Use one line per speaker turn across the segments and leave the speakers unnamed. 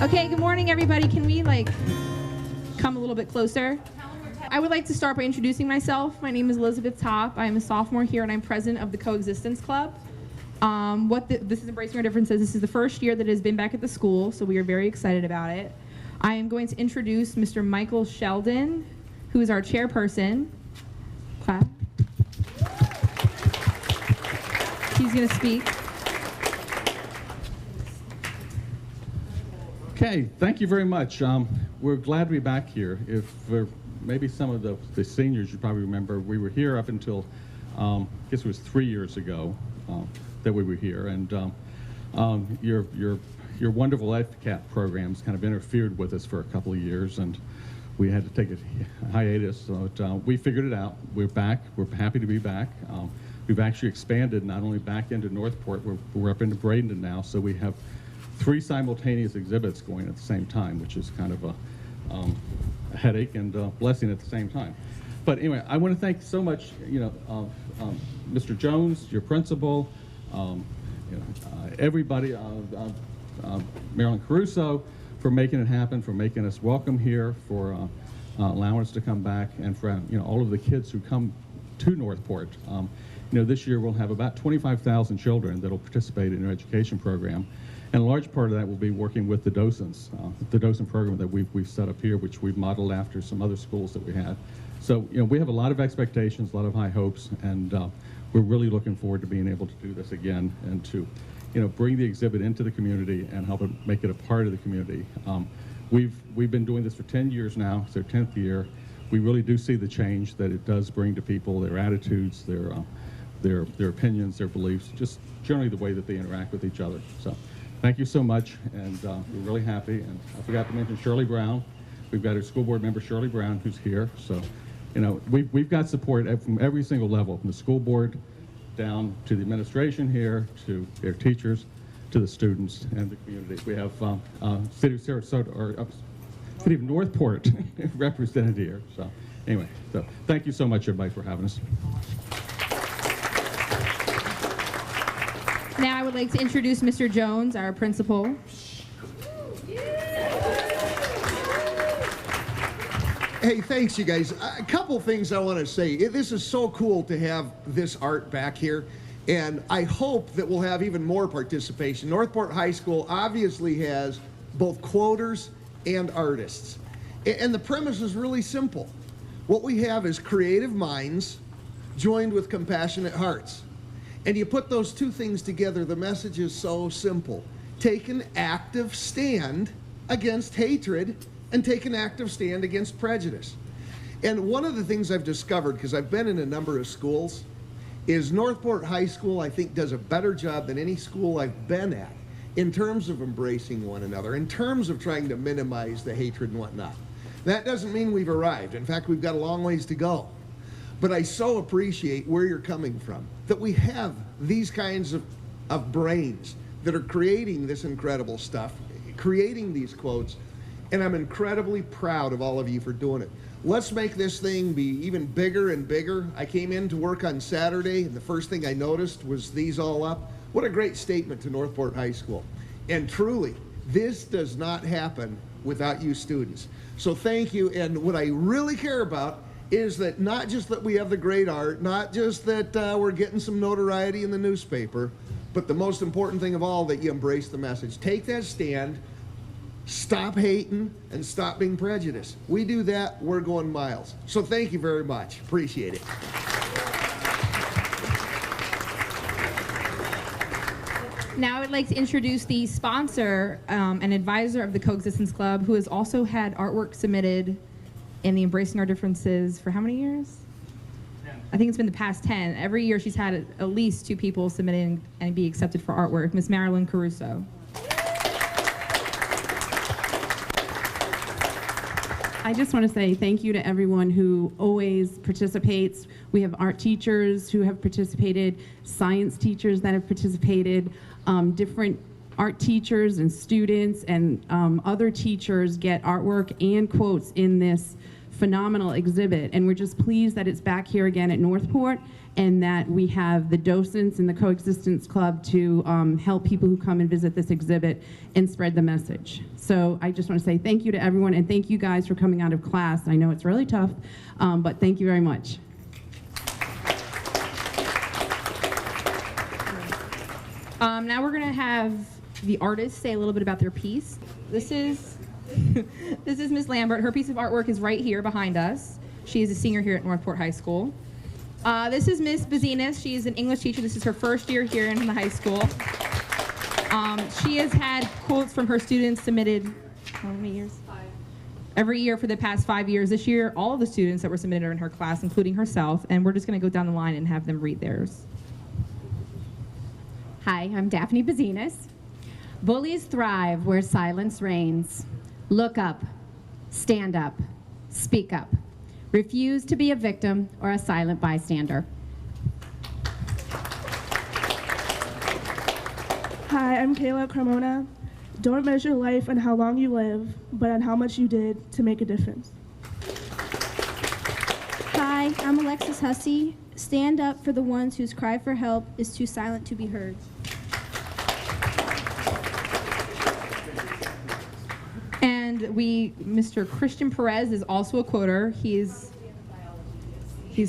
Okay, good morning, everybody. Can we, come a little bit closer? I would like to start by introducing myself. My name is Elizabeth Topp. I am a sophomore here, and I'm president of the Coexistence Club. This is Embracing Our Differences. This is the first year that it has been back at the school, so we are very excited about it. I am going to introduce Mr. Michael Sheldon, who is our chairperson. Clap. He's going to speak.
Okay, thank you very much. We're glad to be back here. If maybe some of the seniors, you probably remember, we were here up until, I guess it was 3 years ago that we were here, and your wonderful FCAT programs kind of interfered with us for a couple of years, and we had to take a hiatus, but we figured it out. We're back. We're happy to be back. We've actually expanded not only back into Northport, we're up into Bradenton now, so we have 3 simultaneous exhibits going at the same time, which is kind of a headache and a blessing at the same time. But anyway, I want to thank so much, Mr. Jones, your principal, everybody, Marilyn Caruso, for making it happen, for making us welcome here, for allowing us to come back, and for all of the kids who come to Northport. This year we'll have about 25,000 children that will participate in our education program. And a large part of that will be working with the docents, the docent program that we've set up here, which we've modeled after some other schools that we had. So, we have a lot of expectations, a lot of high hopes, and we're really looking forward to being able to do this again and to, bring the exhibit into the community and help it make it a part of the community. We've been doing this for 10 years now. It's our 10th year. We really do see the change that it does bring to people, their attitudes, their opinions, their beliefs, just generally the way that they interact with each other. So. Thank you so much, and we're really happy. And I forgot to mention Shirley Brown. We've got our school board member, Shirley Brown, who's here. So, we've got support from every single level, from the school board down to the administration here, to their teachers, to the students and the community. We have City of Sarasota, or City of Northport represented here. So, anyway, thank you so much, everybody, for having us.
Now I would like to introduce Mr. Jones, our principal.
Hey, thanks, you guys. A couple things I want to say. This is so cool to have this art back here, and I hope that we'll have even more participation. Northport High School obviously has both quoters and artists, and the premise is really simple. What we have is creative minds joined with compassionate hearts. And you put those two things together, the message is so simple. Take an active stand against hatred and take an active stand against prejudice. And one of the things I've discovered, because I've been in a number of schools, is Northport High School, I think, does a better job than any school I've been at in terms of embracing one another, in terms of trying to minimize the hatred and whatnot. That doesn't mean we've arrived. In fact, we've got a long ways to go. But I so appreciate where you're coming from, that we have these kinds of brains that are creating this incredible stuff, creating these quotes, and I'm incredibly proud of all of you for doing it. Let's make this thing be even bigger and bigger. I came in to work on Saturday, and the first thing I noticed was these all up. What a great statement to Northport High School. And truly, this does not happen without you students. So thank you, and what I really care about is that not just that we have the great art, not just that we're getting some notoriety in the newspaper, but the most important thing of all, that you embrace the message. Take that stand, stop hating, and stop being prejudiced. We do that, we're going miles. So thank you very much. Appreciate it.
Now I would like to introduce the sponsor and advisor of the Coexistence Club, who has also had artwork submitted in the Embracing Our Differences for how many years? 10. I think it's been the past 10. Every year she's had at least 2 people submitting and be accepted for artwork. Miss Marilyn Caruso.
I just want to say thank you to everyone who always participates. We have art teachers who have participated, science teachers that have participated, different art teachers and students and other teachers get artwork and quotes in this phenomenal exhibit, and we're just pleased that it's back here again at Northport, and that we have the docents and the Coexistence Club to help people who come and visit this exhibit and spread the message. So I just want to say thank you to everyone, and thank you guys for coming out of class. I know it's really tough, but thank you very much.
Now we're going to have the artists say a little bit about their piece. This is this is Ms. Lambert. Her piece of artwork is right here behind us. She is a senior here at Northport High School. This is Ms. Bazinas. She is an English teacher. This is her first year here in the high school. She has had quotes from her students submitted, how many years? 5. Every year for the past 5 years. This year, all of the students that were submitted are in her class, including herself, and we're just going to go down the line and have them read theirs.
Hi, I'm Daphne Bazinas. Bullies thrive where silence reigns. Look up, stand up, speak up. Refuse to be a victim or a silent bystander.
Hi, I'm Kayla Carmona. Don't measure life on how long you live, but on how much you did to make a difference.
Hi, I'm Alexis Hussey. Stand up for the ones whose cry for help is too silent to be heard.
And Mr. Christian Perez is also a quoter. He's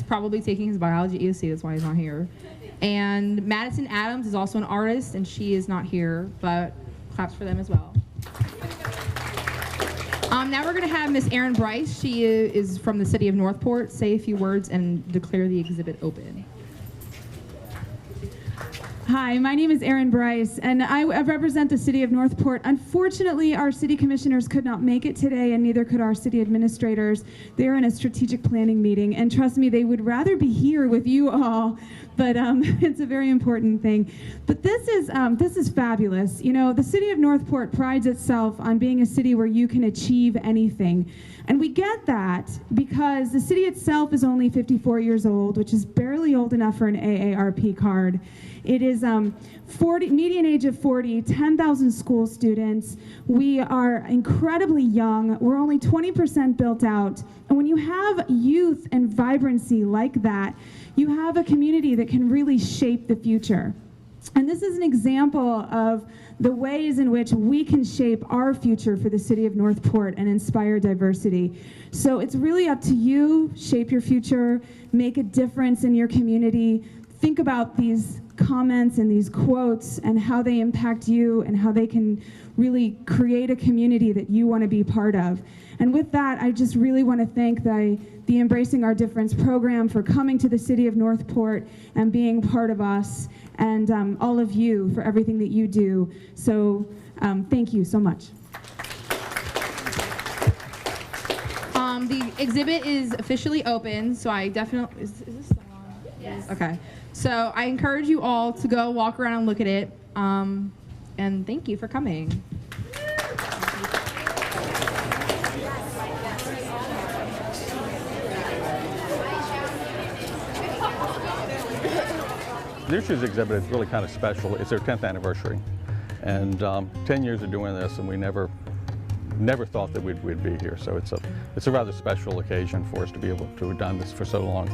probably taking his biology ESC, that's why he's not here. And Madison Adams is also an artist, and she is not here, but claps for them as well. Now we're going to have Miss Erin Bryce. She is from the city of Northport. Say a few words and declare the exhibit open.
Hi, my name is Erin Bryce, and I represent the city of Northport. Unfortunately, our city commissioners could not make it today, and neither could our city administrators. They're in a strategic planning meeting, and trust me, they would rather be here with you all, but it's a very important thing. But this is fabulous. You know, the city of Northport prides itself on being a city where you can achieve anything. And we get that because the city itself is only 54 years old, which is barely old enough for an AARP card. It is median age of 40, 10,000 school students. We are incredibly young. We're only 20% built out. And when you have youth and vibrancy like that, you have a community that can really shape the future. And this is an example of the ways in which we can shape our future for the city of Northport and inspire diversity. So it's really up to you. Shape your future, make a difference in your community. Think about these comments and these quotes and how they impact you and how they can really create a community that you want to be part of. And with that, I just really want to thank the Embracing Our Difference program for coming to the city of Northport and being part of us, and all of you for everything that you do. So thank you so much.
The exhibit is officially open, so I definitely, is this still on? Yes. Okay. So I encourage you all to go walk around and look at it, and thank you for coming.
This year's exhibit is really kind of special. It's their 10th anniversary, and 10 years of doing this, and we never thought that we'd be here. So it's a rather special occasion for us to be able to have done this for so long.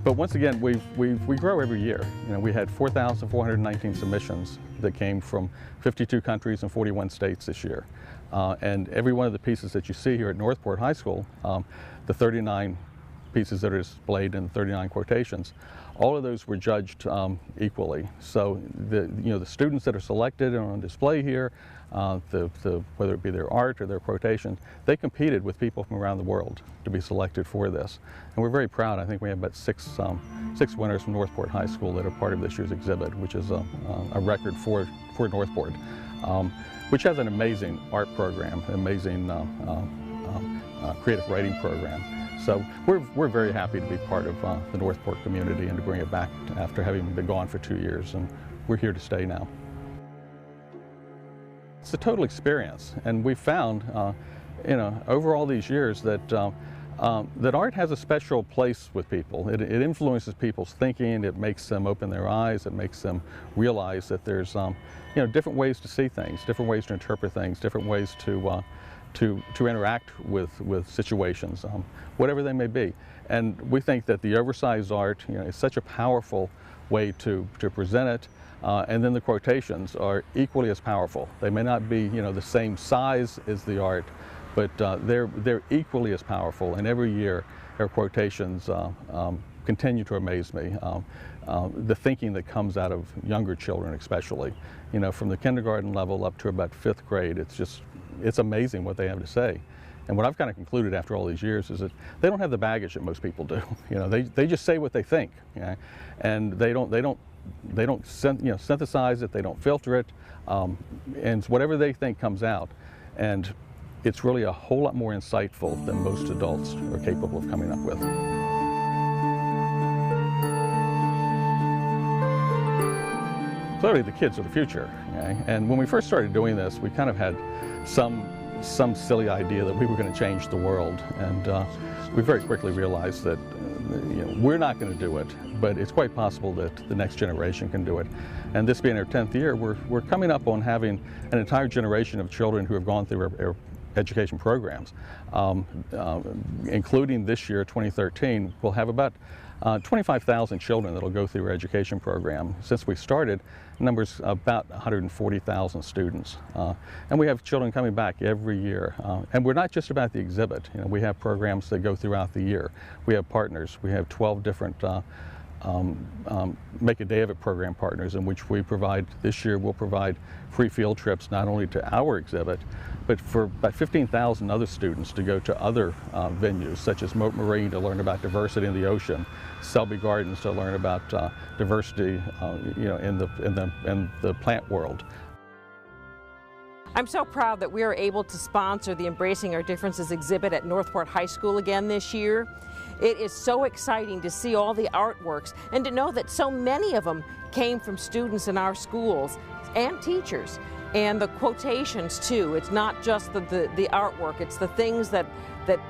But once again, we grow every year. You know, we had 4,419 submissions that came from 52 countries and 41 states this year. And every one of the pieces that you see here at Northport High School, the 39 pieces that are displayed in 39 quotations, all of those were judged equally. So the students that are selected and on display here, whether it be their art or their quotations, they competed with people from around the world to be selected for this. And we're very proud. I think we have about six winners from Northport High School that are part of this year's exhibit, which is a record for Northport, which has an amazing art program, an amazing creative writing program. So we're very happy to be part of the Northport community and to bring it back after having been gone for 2 years, and we're here to stay now. It's a total experience, and we found, over all these years that that art has a special place with people. It influences people's thinking. It makes them open their eyes. It makes them realize that there's different ways to see things, different ways to interpret things, different ways to to interact with situations, whatever they may be. And we think that the oversized art, is such a powerful way to present it. And then the quotations are equally as powerful. They may not be, the same size as the art, but they're equally as powerful. And every year, our quotations continue to amaze me. The thinking that comes out of younger children, especially, from the kindergarten level up to about 5th grade, it's amazing what they have to say. And what I've kind of concluded after all these years is that they don't have the baggage that most people do. They just say what they think, and they don't synthesize it, they don't filter it, and whatever they think comes out. And it's really a whole lot more insightful than most adults are capable of coming up with. Clearly the kids are the future, and when we first started doing this, we kind of had some silly idea that we were going to change the world, and we very quickly realized that we're not going to do it, but it's quite possible that the next generation can do it. And this being our 10th year, we're coming up on having an entire generation of children who have gone through our education programs, including this year, 2013, we'll have about 25,000 children that will go through our education program. Since we started, numbers about 140,000 students. And we have children coming back every year. And we're not just about the exhibit. We have programs that go throughout the year. We have partners. We have 12 different Make a Day of It program partners, in which we provide, this year we'll provide free field trips not only to our exhibit, but for about 15,000 other students to go to other venues, such as Moat Marine to learn about diversity in the ocean, Selby Gardens to learn about diversity in the plant world.
I'm so proud that we are able to sponsor the Embracing Our Differences exhibit at Northport High School again this year. It is so exciting to see all the artworks and to know that so many of them came from students in our schools and teachers. And the quotations too. It's not just the artwork, it's the things that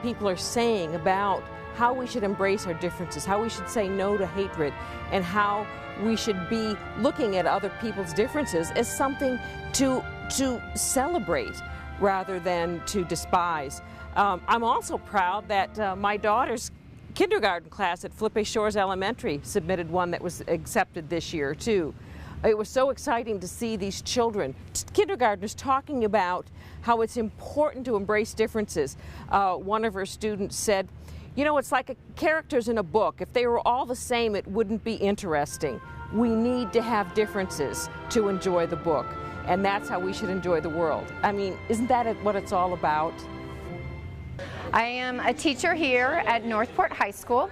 people are saying about how we should embrace our differences, how we should say no to hatred, and how we should be looking at other people's differences as something to celebrate rather than to despise. I'm also proud that my daughter's kindergarten class at Felipe Shores Elementary submitted one that was accepted this year too. It was so exciting to see these children, kindergartners, talking about how it's important to embrace differences. One of her students said, it's like characters in a book. If they were all the same, it wouldn't be interesting. We need to have differences to enjoy the book, and that's how we should enjoy the world. I mean, isn't that what it's all about?
I am a teacher here at Northport High School,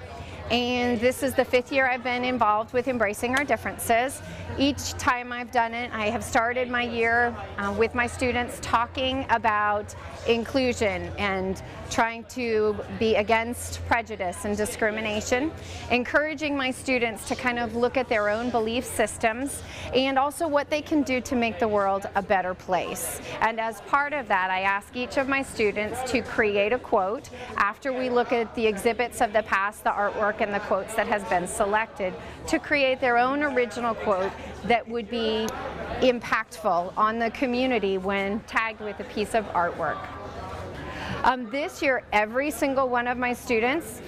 and this is the 5th year I've been involved with Embracing Our Differences. Each time I've done it, I have started my year with my students talking about inclusion and trying to be against prejudice and discrimination, encouraging my students to kind of look at their own belief systems and also what they can do to make the world a better place. And as part of that, I ask each of my students to create a quote after we look at the exhibits of the past, the artwork, and the quotes that has been selected, to create their own original quote that would be impactful on the community when tagged with a piece of artwork. This year, every single one of my students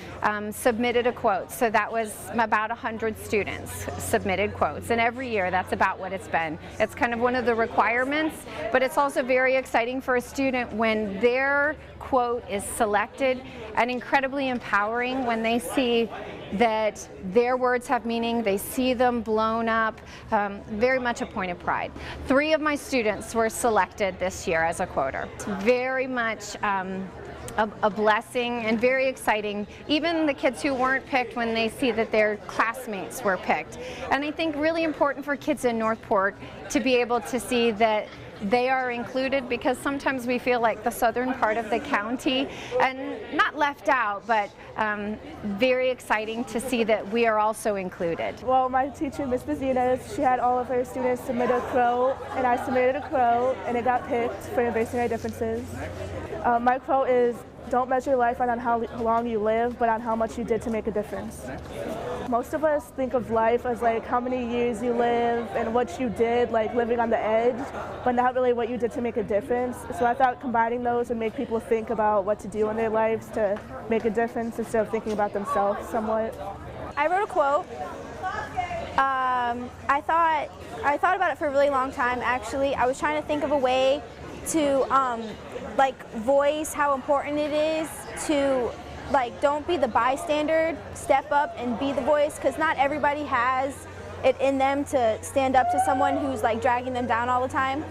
submitted a quote. So that was about 100 students submitted quotes. And every year, that's about what it's been. It's kind of one of the requirements, but it's also very exciting for a student when their quote is selected, and incredibly empowering when they see that their words have meaning, they see them blown up, very much a point of pride. 3 of my students were selected this year as a quoter. It's very much a blessing and very exciting, even the kids who weren't picked when they see that their classmates were picked. And I think really important for kids in Northport to be able to see that they are included, because sometimes we feel like the southern part of the county, and not left out, but very exciting to see that we are also included.
Well, my teacher, Ms. Bazinas, she had all of her students submit a quote, and I submitted a quote, and it got picked for Embracing Our Differences. My quote is, "Don't measure life on how long you live, but on how much you did to make a difference." Most of us think of life as like how many years you live and what you did, like living on the edge, but not really what you did to make a difference. So I thought combining those would make people think about what to do in their lives to make a difference instead of thinking about themselves somewhat.
I wrote a quote. I thought about it for a really long time, actually. I was trying to think of a way to like voice how important it is to like don't be the bystander, step up and be the voice, because not everybody has it in them to stand up to someone who's like dragging them down all the time.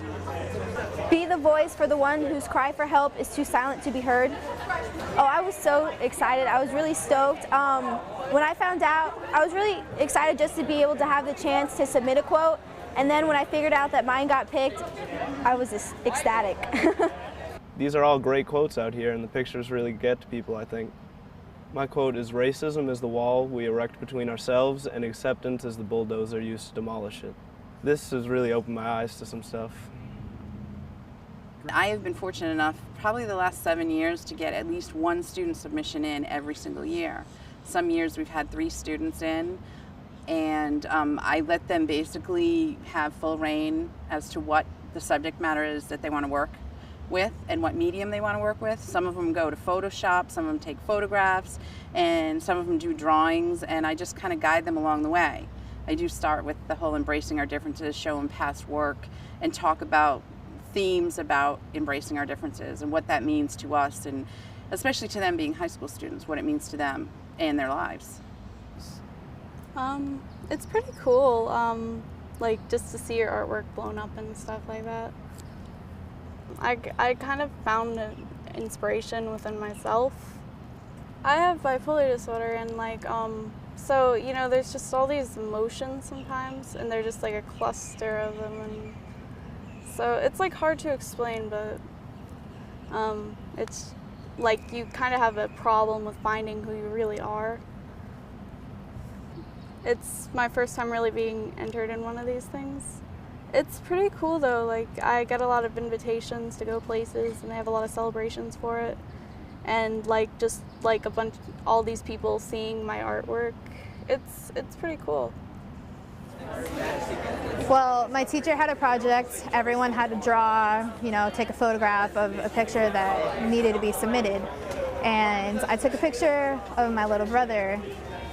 Be the voice for the one whose cry for help is too silent to be heard. Oh, I was so excited. I was really stoked. When I found out, I was really excited just to be able to have the chance to submit a quote. And then when I figured out that mine got picked, I was just ecstatic.
These are all great quotes out here, and the pictures really get to people, I think. My quote is, "Racism is the wall we erect between ourselves, and acceptance is the bulldozer used to demolish it." This has really opened my eyes to some stuff.
I have been fortunate enough, probably the last 7 years, to get at least one student submission in every single year. Some years we've had 3 students in, and I let them basically have full reign as to what the subject matter is that they want to work with and what medium they want to work with. Some of them go to Photoshop, some of them take photographs, and some of them do drawings, and I just kind of guide them along the way. I do start with the whole embracing our differences, show them past work, and talk about themes about embracing our differences and what that means to us, and especially to them being high school students, what it means to them and their lives.
It's pretty cool, like just to see your artwork blown up and stuff like that. I kind of found an inspiration within myself. I have bipolar disorder, and like so you know, there's just all these emotions sometimes, and they're just like a cluster of them, and so it's like hard to explain, but it's like you kind of have a problem with finding who you really are. It's my first time really being entered in one of these things. It's pretty cool though, like I get a lot of invitations to go places, and they have a lot of celebrations for it. And like just like all these people seeing my artwork, it's pretty cool.
Well, my teacher had a project. Everyone had to draw, you know, take a photograph of a picture that needed to be submitted. And I took a picture of my little brother,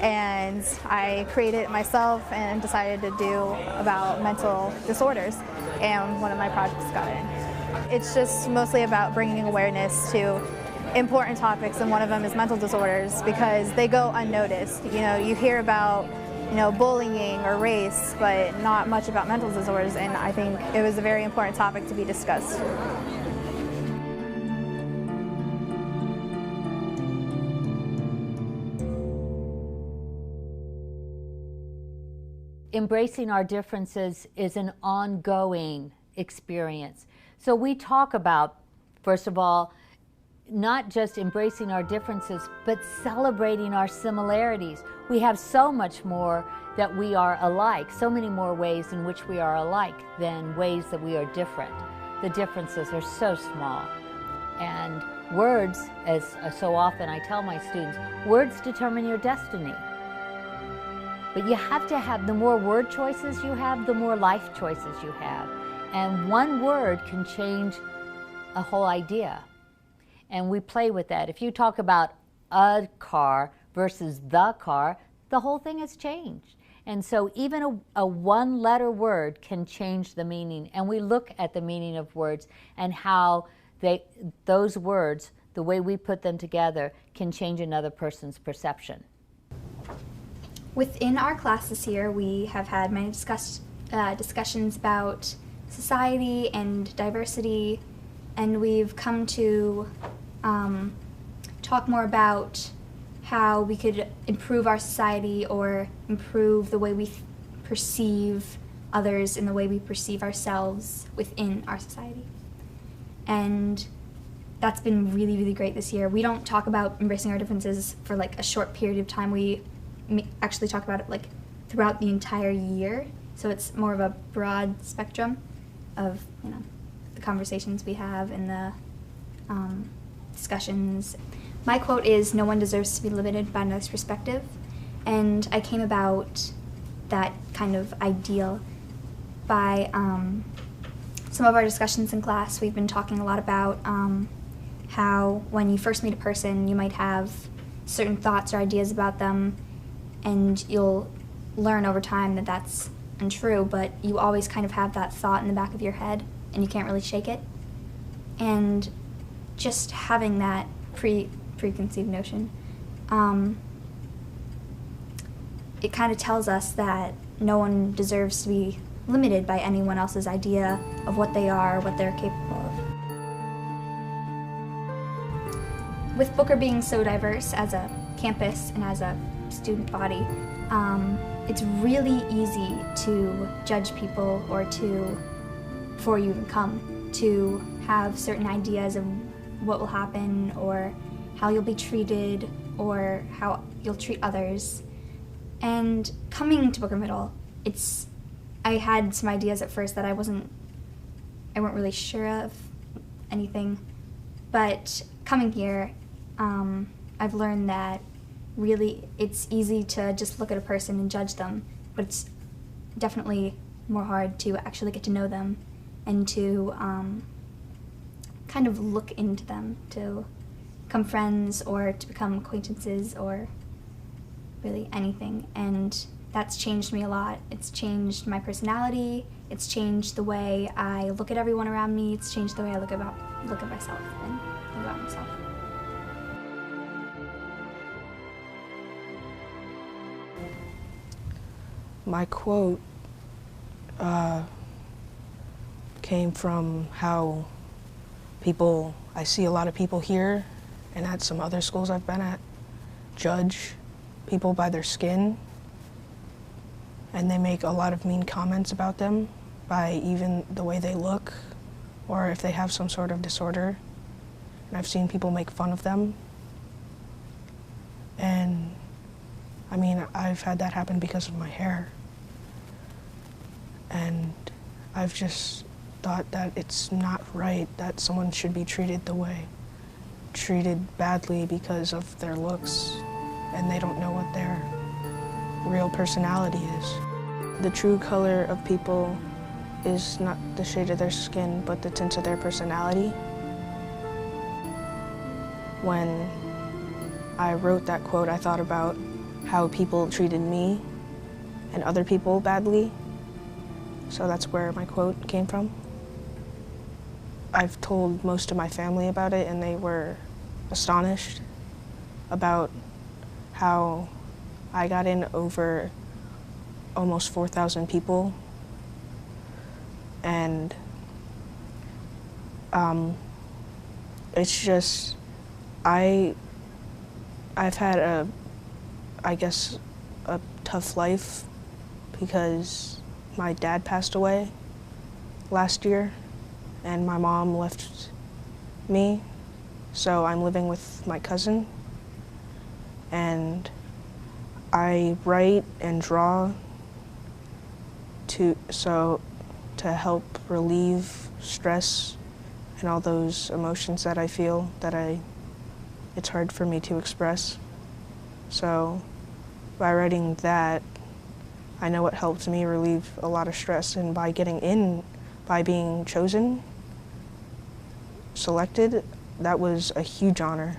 and I created it myself and decided to do about mental disorders, and one of my projects got in. It's just mostly about bringing awareness to important topics, and one of them is mental disorders, because they go unnoticed. You know, you hear about, you know, bullying or race, but not much about mental disorders, and I think it was a very important topic to be discussed.
Embracing our differences is an ongoing experience. So we talk about, first of all, not just embracing our differences, but celebrating our similarities. We have so much more that we are alike, so many more ways in which we are alike than ways that we are different. The differences are so small. And words, as so often I tell my students, words determine your destiny. But you have to have, the more word choices you have, the more life choices you have. And one word can change a whole idea. And we play with that. If you talk about a car versus the car, the whole thing has changed. And so even a one-letter word can change the meaning. And we look at the meaning of words and how those words, the way we put them together, can change another person's perception.
Within our classes here, we have had many discussions about society and diversity, and we've come to talk more about how we could improve our society or improve the way we perceive others and the way we perceive ourselves within our society. And that's been really, really great this year. We don't talk about embracing our differences for like a short period of time. We actually talk about it like throughout the entire year. So it's more of a broad spectrum of, you know, the conversations we have and the discussions. My quote is, "No one deserves to be limited by another's perspective." And I came about that kind of ideal by some of our discussions in class. We've been talking a lot about how when you first meet a person, you might have certain thoughts or ideas about them, and you'll learn over time that that's untrue, but you always kind of have that thought in the back of your head, and you can't really shake it. And just having that preconceived notion, it kind of tells us that no one deserves to be limited by anyone else's idea of what they are, what they're capable of. With Booker being so diverse as a campus and as a student body, it's really easy to judge people or before you even come, to have certain ideas of what will happen or how you'll be treated or how you'll treat others. And coming to Booker Middle, I had some ideas at first that I weren't really sure of anything, but coming here, I've learned that really it's easy to just look at a person and judge them, but it's definitely more hard to actually get to know them and to kind of look into them, to become friends or to become acquaintances or really anything. And that's changed me a lot. It's changed my personality, it's changed the way I look at everyone around me, it's changed the way I look at myself and think about myself.
My quote came from how I see a lot of people here and at some other schools I've been at, judge people by their skin, and they make a lot of mean comments about them by even the way they look or if they have some sort of disorder. And I've seen people make fun of them. And I mean, I've had that happen because of my hair. And I've just thought that it's not right that someone should be treated badly because of their looks, and they don't know what their real personality is. The true color of people is not the shade of their skin, but the tint of their personality. When I wrote that quote, I thought about how people treated me and other people badly. So that's where my quote came from. I've told most of my family about it, and they were astonished about how I got in over almost 4,000 people. And it's just, I've had I guess, a tough life because my dad passed away last year and my mom left me, so I'm living with my cousin, and I write and draw to help relieve stress and all those emotions that I feel that it's hard for me to express. So by writing that, I know it helped me relieve a lot of stress, and by being chosen, selected, that was a huge honor.